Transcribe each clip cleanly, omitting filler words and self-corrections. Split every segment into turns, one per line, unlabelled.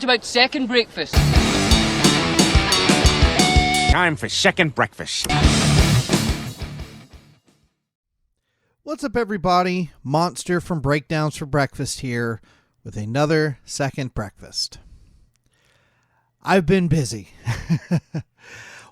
about second breakfast.
Time for second breakfast.
What's up, everybody? Monster from Breakdowns for Breakfast here with another second breakfast. I've been busy.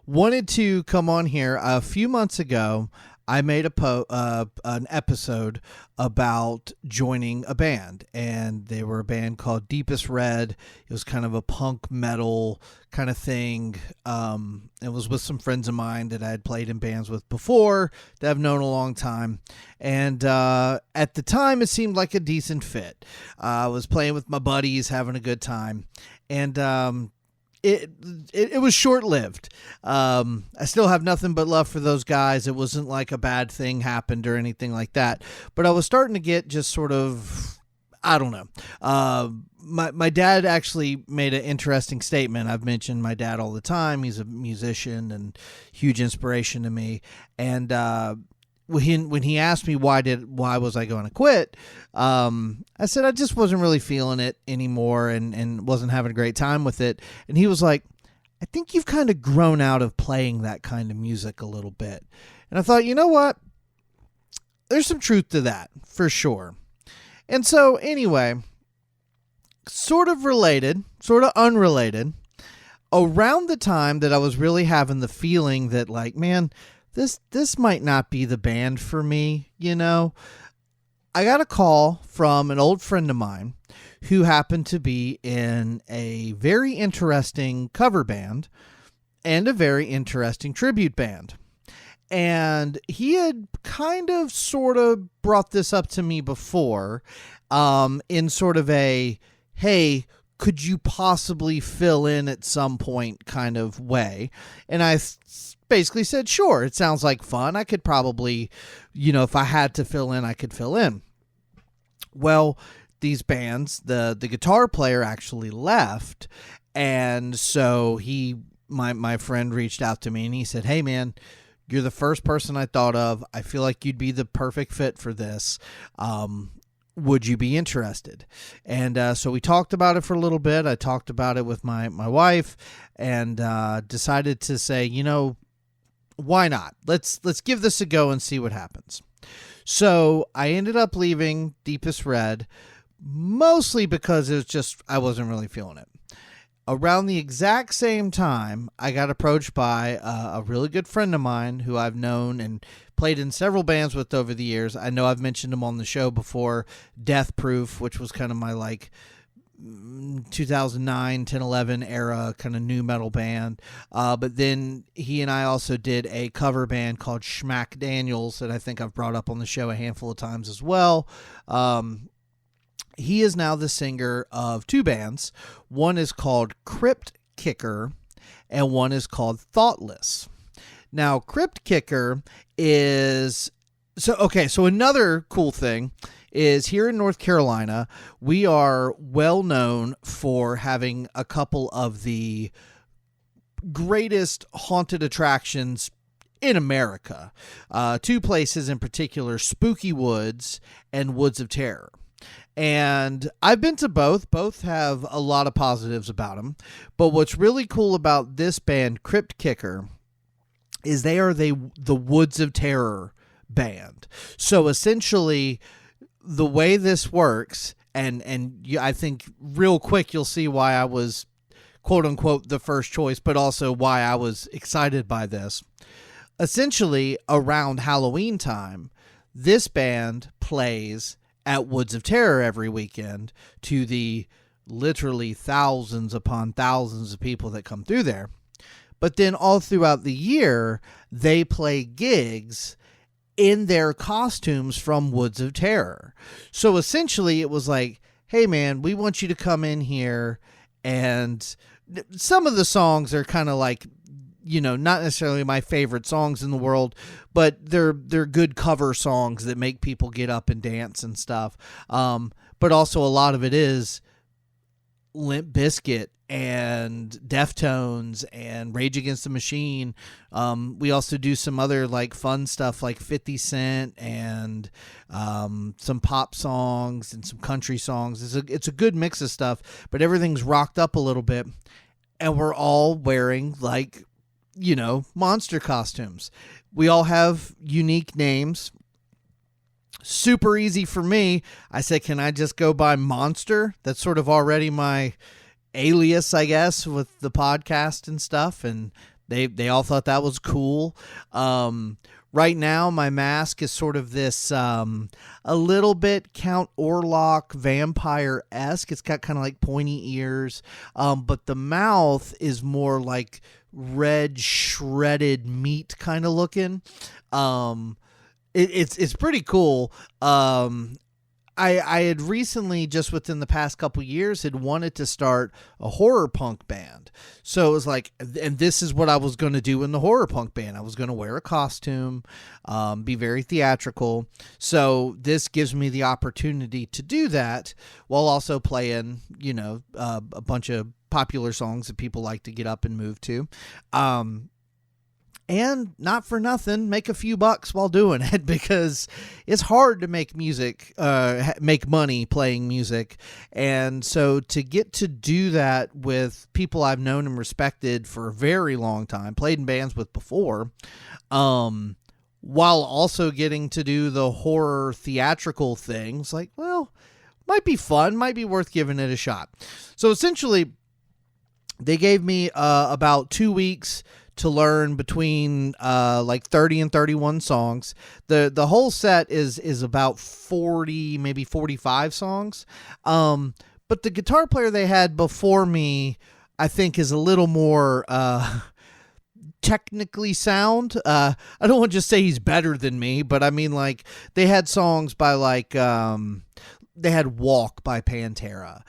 Wanted to come on here a few months ago. I made an episode about joining a band, and they were a band called Deepest Red. It was kind of a punk metal kind of thing. It was with some friends of mine that I had played in bands with before that I've known a long time. And at the time, it seemed like a decent fit. I was playing with my buddies, having a good time. And it was short-lived. I still have nothing but love for those guys. It wasn't like a bad thing happened or anything like that. But I was starting to get just sort of, I don't know. My dad actually made an interesting statement. I've mentioned my dad all the time. He's a musician and huge inspiration to me. And when he asked me why was I going to quit, I said I just wasn't really feeling it anymore and wasn't having a great time with it. And he was like, I think you've kind of grown out of playing that kind of music a little bit. And I thought, you know what? There's some truth to that, for sure. And so anyway, sort of related, sort of unrelated, around the time that I was really having the feeling that, like, man, this might not be the band for me, you know, I got a call from an old friend of mine who happened to be in a very interesting cover band and a very interesting tribute band. And he had kind of sort of brought this up to me before, in sort of a, hey, could you possibly fill in at some point kind of way? And I basically said, sure, it sounds like fun. I could probably, you know, if I had to fill in, I could fill in. Well, these bands, the guitar player actually left. And so my friend reached out to me and he said, hey man, you're the first person I thought of. I feel like you'd be the perfect fit for this. Would you be interested? And so we talked about it for a little bit. I talked about it with my wife and decided to say, you know, why not? Let's give this a go and see what happens. So I ended up leaving Deepest Red, mostly because it was just, I wasn't really feeling it. Around the exact same time, I got approached by a really good friend of mine who I've known and played in several bands with over the years. I know I've mentioned him on the show before, Death Proof, which was kind of my like 2009, 10, 11 era kind of new metal band. But then he and I also did a cover band called Schmack Daniels that I think I've brought up on the show a handful of times as well. He is now the singer of two bands. One is called Crypt Kicker and one is called Thoughtless. Now, Crypt Kicker is... So another cool thing is here in North Carolina, we are well known for having a couple of the greatest haunted attractions in America. Two places in particular, Spooky Woods and Woods of Terror. And I've been to both. Both have a lot of positives about them. But what's really cool about this band, Crypt Kicker, is they are the Woods of Terror band. So essentially, the way this works, and I think real quick you'll see why I was, quote unquote, the first choice, but also why I was excited by this. Essentially, around Halloween time, this band plays at Woods of Terror every weekend to the literally thousands upon thousands of people that come through there. But then all throughout the year, they play gigs in their costumes from Woods of Terror. So essentially it was like, hey man, we want you to come in here, and some of the songs are kind of like, you know, not necessarily my favorite songs in the world, but they're good cover songs that make people get up and dance and stuff. But also a lot of it is Limp Bizkit and Deftones and Rage Against the Machine. We also do some other like fun stuff like 50 Cent and some pop songs and some country songs. It's a good mix of stuff, but everything's rocked up a little bit, and we're all wearing like, monster costumes. We all have unique names. Super easy for me. I said, can I just go by Monster? That's sort of already my alias, I guess, with the podcast and stuff. And they all thought that was cool. Right now, my mask is sort of this a little bit Count Orlok vampire-esque. It's got kind of like pointy ears. But the mouth is more like red shredded meat kind of looking. It's pretty cool. I had recently, just within the past couple years, had wanted to start a horror punk band. So it was like, and this is what I was going to do in the horror punk band. I was going to wear a costume, be very theatrical. So this gives me the opportunity to do that while also playing, a bunch of popular songs that people like to get up and move to. And not for nothing, make a few bucks while doing it, because it's hard to make music, make money playing music. And so to get to do that with people I've known and respected for a very long time, played in bands with before, while also getting to do the horror theatrical things, like, well, might be fun, might be worth giving it a shot. So essentially, they gave me about 2 weeks to learn between like 30 and 31 songs. The whole set is about 40, maybe 45 songs. But the guitar player they had before me, I think, is a little more technically sound. I don't want to just say he's better than me, but I mean, like, they had songs by like they had Walk by Pantera.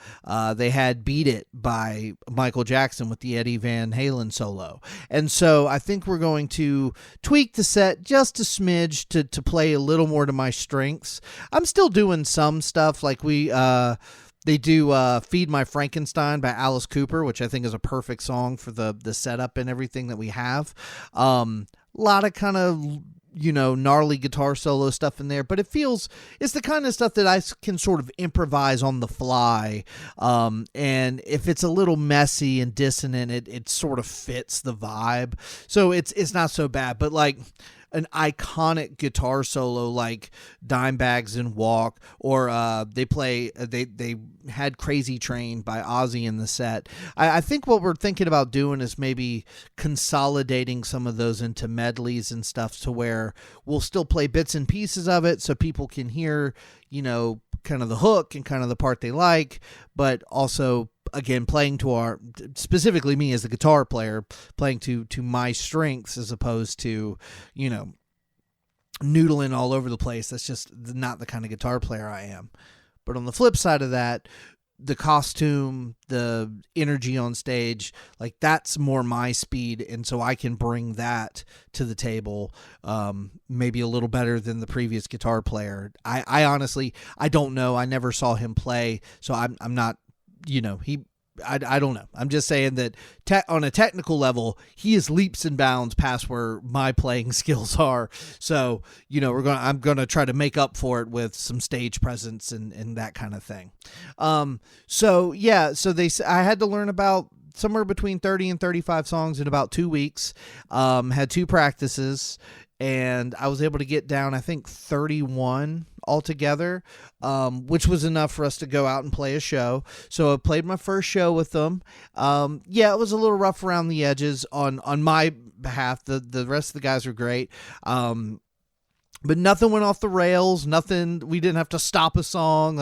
They had Beat It by Michael Jackson with the Eddie Van Halen solo. And so I think we're going to tweak the set just a smidge to play a little more to my strengths. I'm still doing some stuff like they do Feed My Frankenstein by Alice Cooper, which I think is a perfect song for the setup and everything that we have. A lot of kind of gnarly guitar solo stuff in there, but it's the kind of stuff that I can sort of improvise on the fly. And if it's a little messy and dissonant, it sort of fits the vibe. So it's not so bad, but like an iconic guitar solo like Dimebags and Walk, or they had Crazy Train by Ozzy in the set. I think what we're thinking about doing is maybe consolidating some of those into medleys and stuff, to where we'll still play bits and pieces of it so people can hear, kind of the hook and kind of the part they like, but also, again, playing to specifically me as the guitar player, playing to my strengths, as opposed to, noodling all over the place. That's just not the kind of guitar player I am. But on the flip side of that, the costume, the energy on stage, like, that's more my speed. And so I can bring that to the table, maybe a little better than the previous guitar player. I honestly, I don't know. I never saw him play. So I'm not, I don't know. I'm just saying that on a technical level, he is leaps and bounds past where my playing skills are. So, I'm going to try to make up for it with some stage presence and that kind of thing. So I had to learn about somewhere between 30 and 35 songs in about 2 weeks. Had 2 practices, and I was able to get down, I think, 31 altogether, which was enough for us to go out and play a show. So I played my first show with them. It was a little rough around the edges on my behalf. The rest of the guys were great. But nothing went off the rails, nothing, we didn't have to stop a song,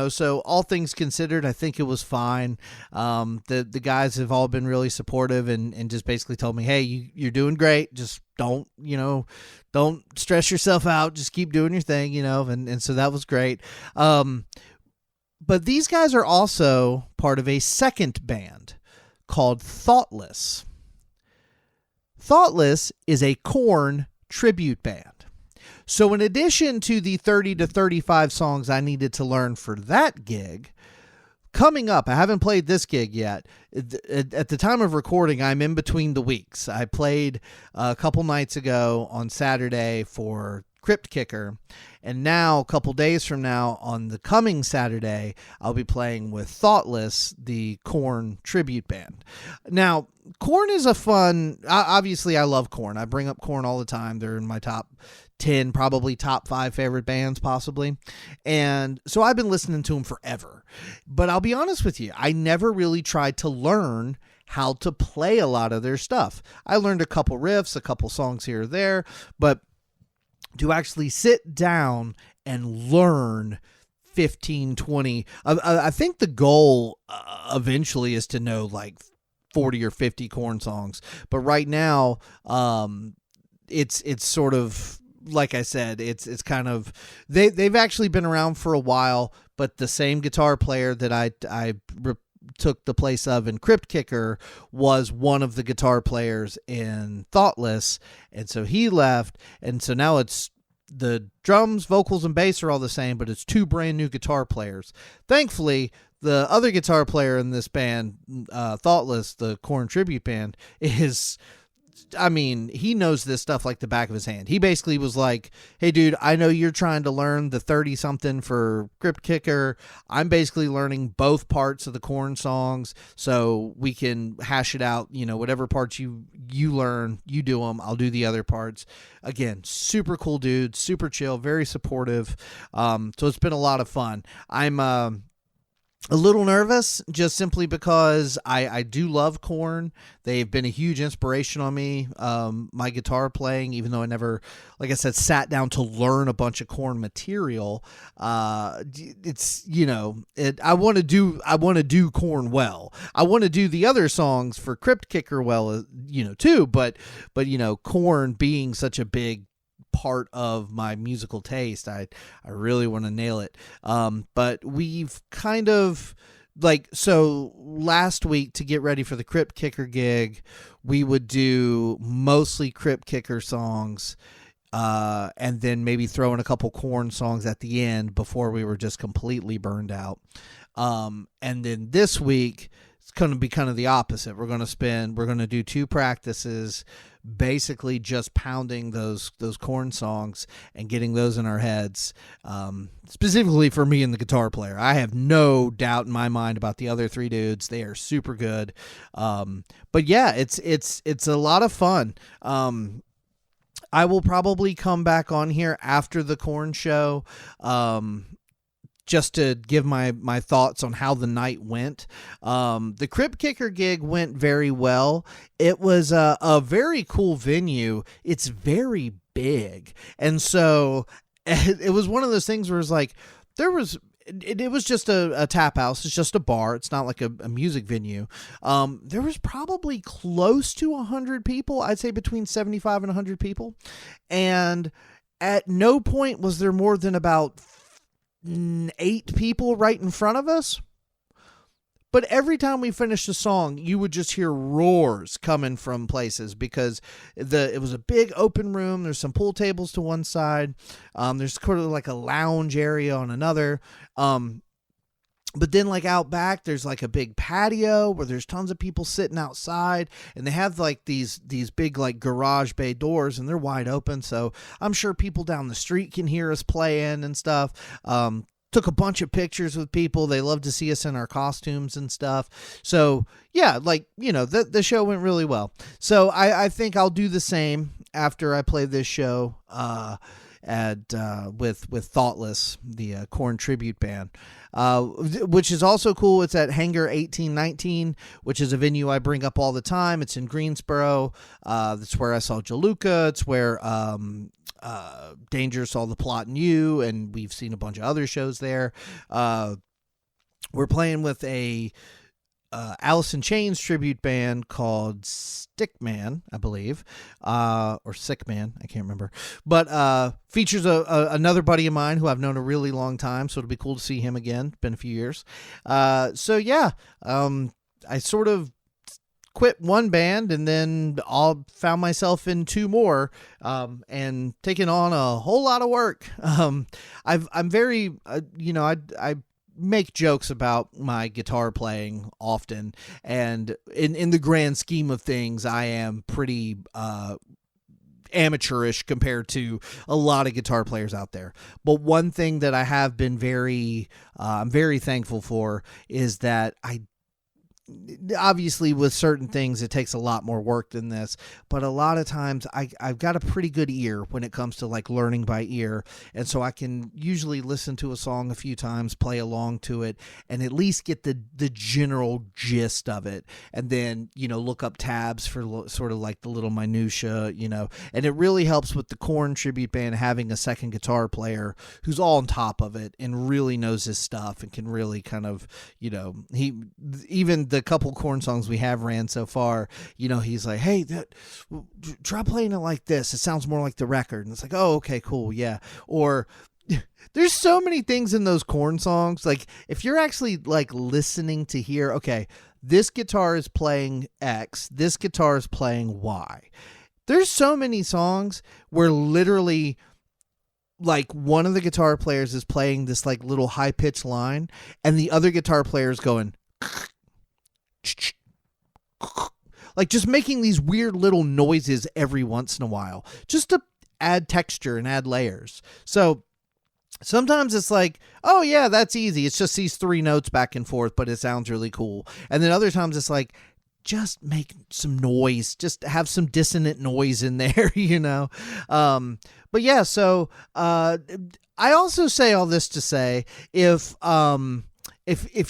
so all things considered, I think it was fine. The guys have all been really supportive and just basically told me, hey, you're doing great, just don't stress yourself out, just keep doing your thing, and so that was great. But these guys are also part of a second band called Thoughtless. Thoughtless is a Korn tribute band. So in addition to the 30 to 35 songs I needed to learn for that gig, coming up, I haven't played this gig yet. At the time of recording, I'm in between the weeks. I played a couple nights ago on Saturday for Crypt Kicker, and now a couple days from now on the coming Saturday, I'll be playing with Thoughtless, the Korn tribute band. Now, Korn is a fun, obviously I love Korn. I bring up Korn all the time. They're in my top 10, probably top 5 favorite bands possibly. And so I've been listening to them forever. But I'll be honest with you, I never really tried to learn how to play a lot of their stuff. I learned a couple riffs, a couple songs here or there, but to actually sit down and learn 15, 20, I think the goal eventually is to know like 40 or 50 Korn songs. But right now, it's sort of, like I said, it's kind of, they've actually been around for a while, but the same guitar player that I took the place of in Crypt Kicker was one of the guitar players in Thoughtless, and so he left, and so now it's the drums, vocals, and bass are all the same, but it's 2 brand new guitar players. Thankfully, the other guitar player in this band, Thoughtless, the Korn tribute band, he knows this stuff like the back of his hand. He basically was like, hey, dude, I know you're trying to learn the 30-something for Crypt Kicker. I'm basically learning both parts of the Korn songs, so we can hash it out. Whatever parts you learn, you do them. I'll do the other parts. Again, super cool dude, super chill, very supportive. So it's been a lot of fun. I'm a little nervous just simply because I do love Korn. They've been a huge inspiration on me. My guitar playing, even though I never, like I said, sat down to learn a bunch of Korn material. It's, I want to do Korn well. I want to do the other songs for Crypt Kicker well, too. But Korn being such a big part of my musical taste, I really want to nail it. But we've kind of so last week, to get ready for the Crypt Kicker gig, we would do mostly Crypt Kicker songs, and then maybe throw in a couple Korn songs at the end before we were just completely burned out. And then this week, it's going to be kind of the opposite. We're going to do 2 practices, basically just pounding those Korn songs and getting those in our heads, specifically for me and the guitar player. I have no doubt in my mind about the other 3 dudes. They are super good. But yeah, it's a lot of fun. I will probably come back on here after the Korn show, just to give my thoughts on how the night went. The Crypt Kicker gig went very well. It was a very cool venue. It's very big. And so it was one of those things where it's like, it was just a tap house. It's just a bar. It's not like a music venue. There was probably close to 100 people. I'd say between 75 and 100 people. And at no point was there more than about 8 people right in front of us. But every time we finished a song, you would just hear roars coming from places because it was a big open room. There's some pool tables to one side. There's sort of like a lounge area on another. But then like out back, there's like a big patio where there's tons of people sitting outside, and they have like these big like garage bay doors, and they're wide open. So I'm sure people down the street can hear us playing and stuff. Took a bunch of pictures with people. They love to see us in our costumes and stuff. So yeah, the show went really well. So I think I'll do the same after I play this show, with Thoughtless, the Korn tribute band, which is also cool. It's at Hangar 1819, which is a venue I bring up all the time. It's in Greensboro. That's where I saw Jaluka. It's where Danger saw The Plot and You, and we've seen a bunch of other shows there. We're playing with a Alice in Chains tribute band called Stickman, I believe, or Sickman, I can't remember, but features another buddy of mine who I've known a really long time, so it'll be cool to see him again. Been a few years. So yeah, I sort of quit one band and then found myself in 2 more, and taking on a whole lot of work. I'm very, I make jokes about my guitar playing often, and in the grand scheme of things, I am pretty amateurish compared to a lot of guitar players out there. But one thing that I have been I'm very thankful for is that obviously with certain things it takes a lot more work than this, but a lot of times I've got a pretty good ear when it comes to like learning by ear, and so I can usually listen to a song a few times, play along to it, and at least get the general gist of it, and then look up tabs for sort of like the little minutia, and it really helps with the Korn tribute band having a second guitar player who's all on top of it and really knows his stuff and can really kind of even the couple Korn songs we have ran so far, he's like, hey, try playing it like this. It sounds more like the record. And it's like, oh, okay, cool. Yeah. Or there's so many things in those Korn songs. Like if you're actually like listening to hear, okay, this guitar is playing X, this guitar is playing Y. There's so many songs where literally like one of the guitar players is playing this like little high pitched line and the other guitar player is going like just making these weird little noises every once in a while just to add texture and add layers. So sometimes it's like, oh yeah, that's easy. It's just these three notes back and forth, but it sounds really cool. And then other times it's like, just make some noise, just have some dissonant noise in there, But yeah, so I also say all this to say, if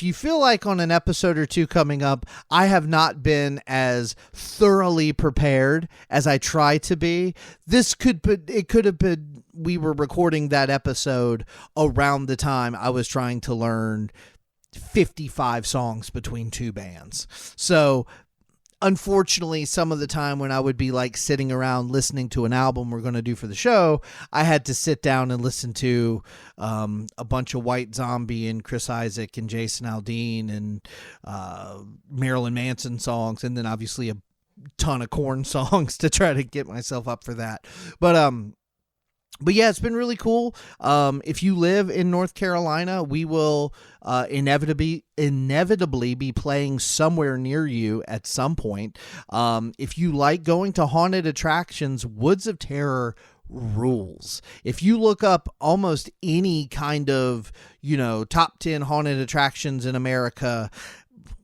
you feel like on an episode or two coming up, I have not been as thoroughly prepared as I try to be, it could have been, we were recording that episode around the time I was trying to learn 55 songs between two bands. So unfortunately, some of the time when I would be like sitting around listening to an album we're going to do for the show, I had to sit down and listen to a bunch of White Zombie and Chris Isaak and Jason Aldean and Marilyn Manson songs, and then obviously a ton of Korn songs to try to get myself up for that. But yeah, it's been really cool. If you live in North Carolina, we will inevitably be playing somewhere near you at some point. If you like going to haunted attractions, Woods of Terror rules. If you look up almost any kind of, top 10 haunted attractions in America,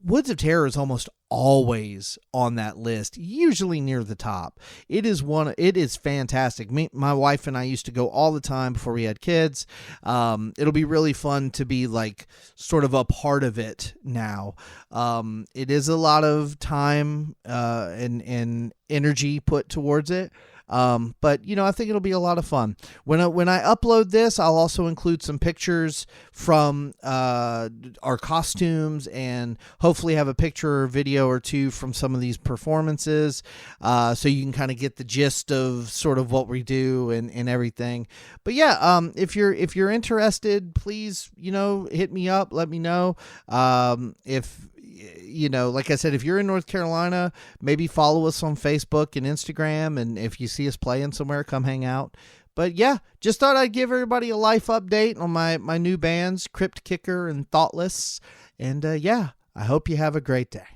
Woods of Terror is almost always on that list, usually near the top. It is fantastic. My wife and I used to go all the time before we had kids. It'll be really fun to be like sort of a part of it now. It is a lot of time and energy put towards it. But I think it'll be a lot of fun. When I upload this, I'll also include some pictures from our costumes and hopefully have a picture or video or two from some of these performances, so you can kind of get the gist of sort of what we do and everything. But yeah, if you're interested, please hit me up, let me know. If like I said, if you're in North Carolina, maybe follow us on Facebook and Instagram. And if you see us playing somewhere, come hang out. But yeah, just thought I'd give everybody a life update on my new bands, Crypt Kicker and Thoughtless. And yeah, I hope you have a great day.